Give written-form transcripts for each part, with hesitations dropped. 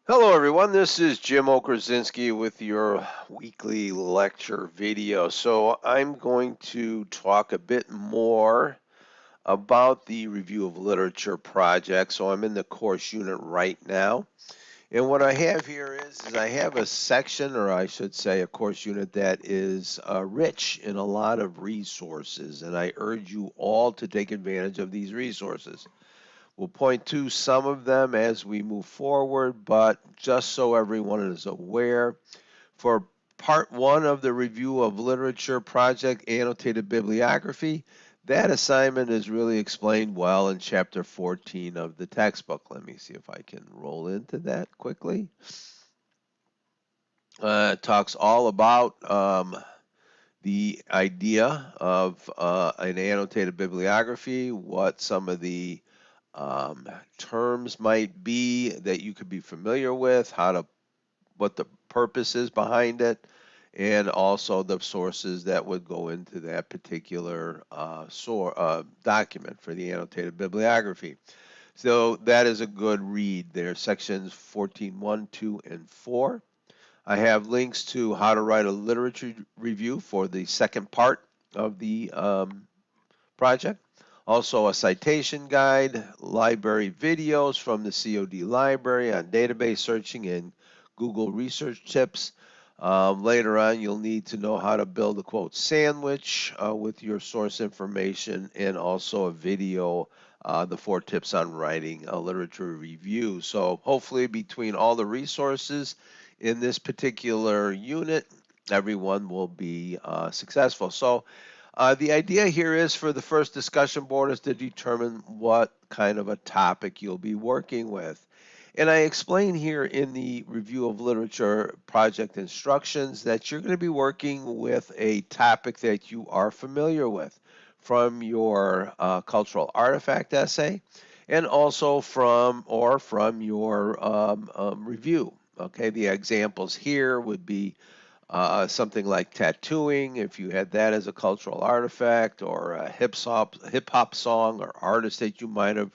Hello, everyone. This is Jim Okerzinski with your weekly lecture video. So, I'm going to talk a bit more about the review of literature project. So, I'm in the course unit right now. And what I have here is I have a section, or I should say, a course unit that is rich in a lot of resources. And I urge you all to take advantage of these resources. We'll point to some of them as we move forward, but just so everyone is aware, for part one of the review of literature project annotated bibliography, that assignment is really explained well in chapter 14 of the textbook. Let me see if I can roll into that quickly. It talks all about the idea of an annotated bibliography, what some of the terms might be that you could be familiar with, what the purpose is behind it, and also the sources that would go into that particular document for the annotated bibliography. So that is a good read there, sections 14.1, 2, and 4. I have links to how to write a literature review for the second part of the project. Also, a citation guide, library videos from the COD library on database searching and Google research tips. Later on, you'll need to know how to build a quote sandwich with your source information and also a video, the 4 tips on writing a literature review. So, hopefully, between all the resources in this particular unit, everyone will be successful. So, the idea here is for the first discussion board is to determine what kind of a topic you'll be working with. And I explain here in the review of literature project instructions that you're going to be working with a topic that you are familiar with from your cultural artifact essay and also from your review. Okay, the examples here would be something like tattooing, if you had that as a cultural artifact, or a hip hop song or artist that you might have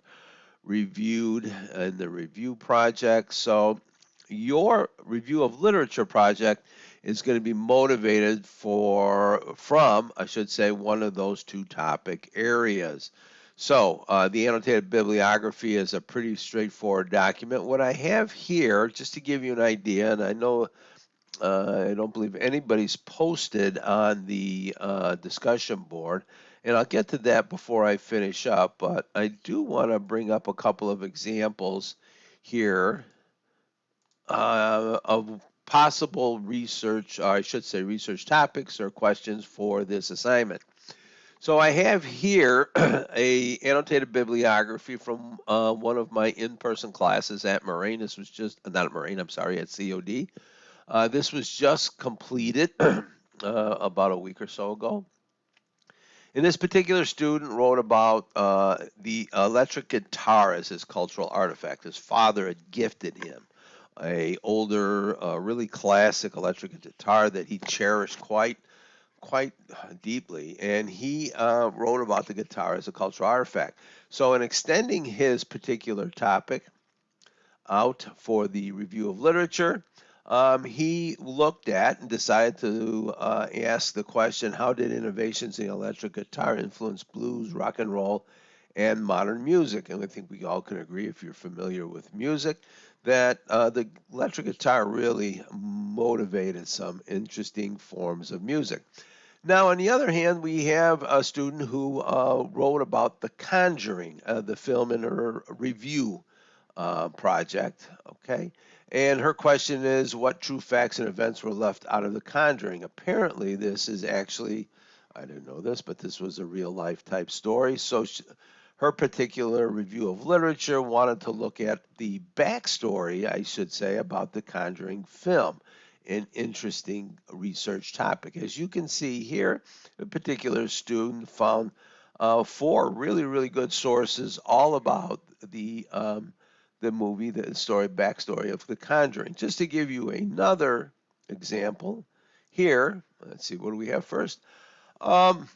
reviewed in the review project. So your review of literature project is going to be motivated from, I should say, one of those two topic areas. So the annotated bibliography is a pretty straightforward document. What I have here, just to give you an idea, and I know I don't believe anybody's posted on the discussion board, and I'll get to that before I finish up, but I do want to bring up a couple of examples here of possible research, or I should say research topics or questions for this assignment. So I have here a annotated bibliography from one of my in-person classes at Moraine. This was just, not at Moraine, I'm sorry, at COD. This was just completed about a week or so ago. And this particular student wrote about the electric guitar as his cultural artifact. His father had gifted him a older, really classic electric guitar that he cherished quite deeply, and he wrote about the guitar as a cultural artifact. So, in extending his particular topic out for the review of literature, he looked at and decided to ask the question, how did innovations in electric guitar influence blues, rock and roll, and modern music? And I think we all can agree, if you're familiar with music, that the electric guitar really motivated some interesting forms of music. Now, on the other hand, we have a student who wrote about The Conjuring, the film, in her review project, okay? And her question is, what true facts and events were left out of The Conjuring? Apparently, this is actually, I didn't know this, but this was a real life type story. So her particular review of literature wanted to look at the backstory, I should say, about The Conjuring film. An interesting research topic. As you can see here, a particular student found 4 really, really good sources all about the movie, the backstory of The Conjuring. Just to give you another example here, let's see, what do we have first? Um,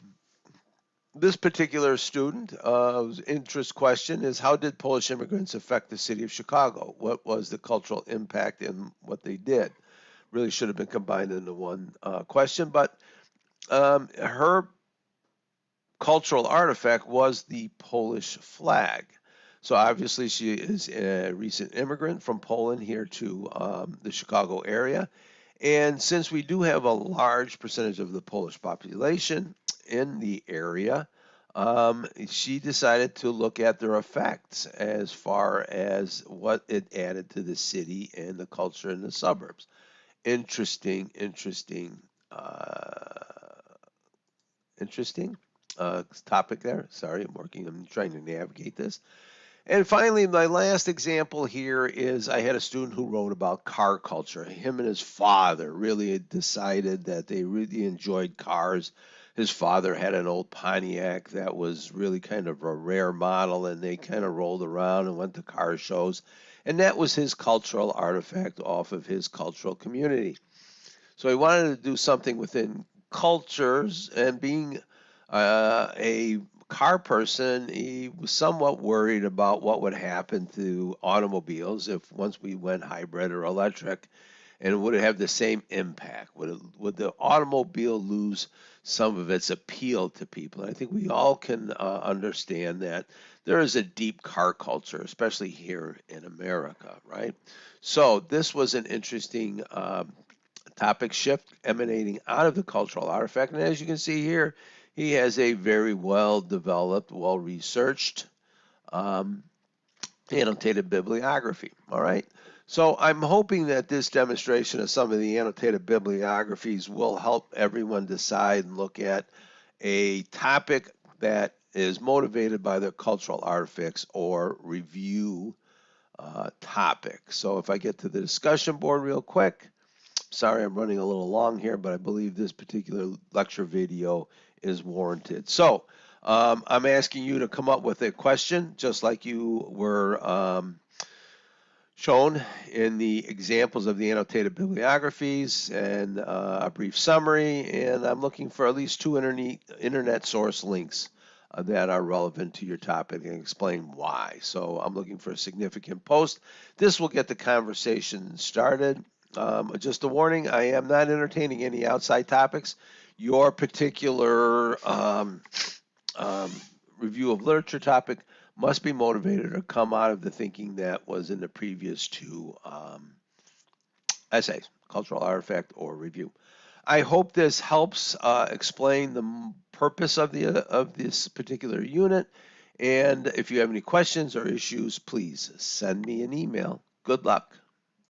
this particular student's interest question is, how did Polish immigrants affect the city of Chicago? What was the cultural impact in what they did? Really should have been combined into one question, but her cultural artifact was the Polish flag. So obviously she is a recent immigrant from Poland here to the Chicago area. And since we do have a large percentage of the Polish population in the area, she decided to look at their effects as far as what it added to the city and the culture in the suburbs. Interesting, interesting topic there. Sorry, I'm trying to navigate this. And finally, my last example here is I had a student who wrote about car culture. Him and his father really decided that they really enjoyed cars. His father had an old Pontiac that was really kind of a rare model, and they kind of rolled around and went to car shows. And that was his cultural artifact off of his cultural community. So he wanted to do something within cultures, and being a car person, he was somewhat worried about what would happen to automobiles if once we went hybrid or electric, and would it have the same impact? Would the automobile lose some of its appeal to people? And I think we all can understand that there is a deep car culture, especially here in America, right? So this was an interesting topic shift emanating out of the cultural artifact. And as you can see here, he has a very well developed, well researched annotated bibliography. All right. So I'm hoping that this demonstration of some of the annotated bibliographies will help everyone decide and look at a topic that is motivated by their cultural artifacts or review topic. So if I get to the discussion board real quick, sorry, I'm running a little long here, but I believe this particular lecture video is warranted. So I'm asking you to come up with a question, just like you were shown in the examples of the annotated bibliographies, and a brief summary. And I'm looking for at least 2 internet source links that are relevant to your topic and explain why. So I'm looking for a significant post. This will get the conversation started. Just a warning, I am not entertaining any outside topics. Your particular review of literature topic must be motivated or come out of the thinking that was in the previous 2 essays, cultural artifact or review. I hope this helps explain the purpose of this particular unit. And if you have any questions or issues, please send me an email. Good luck.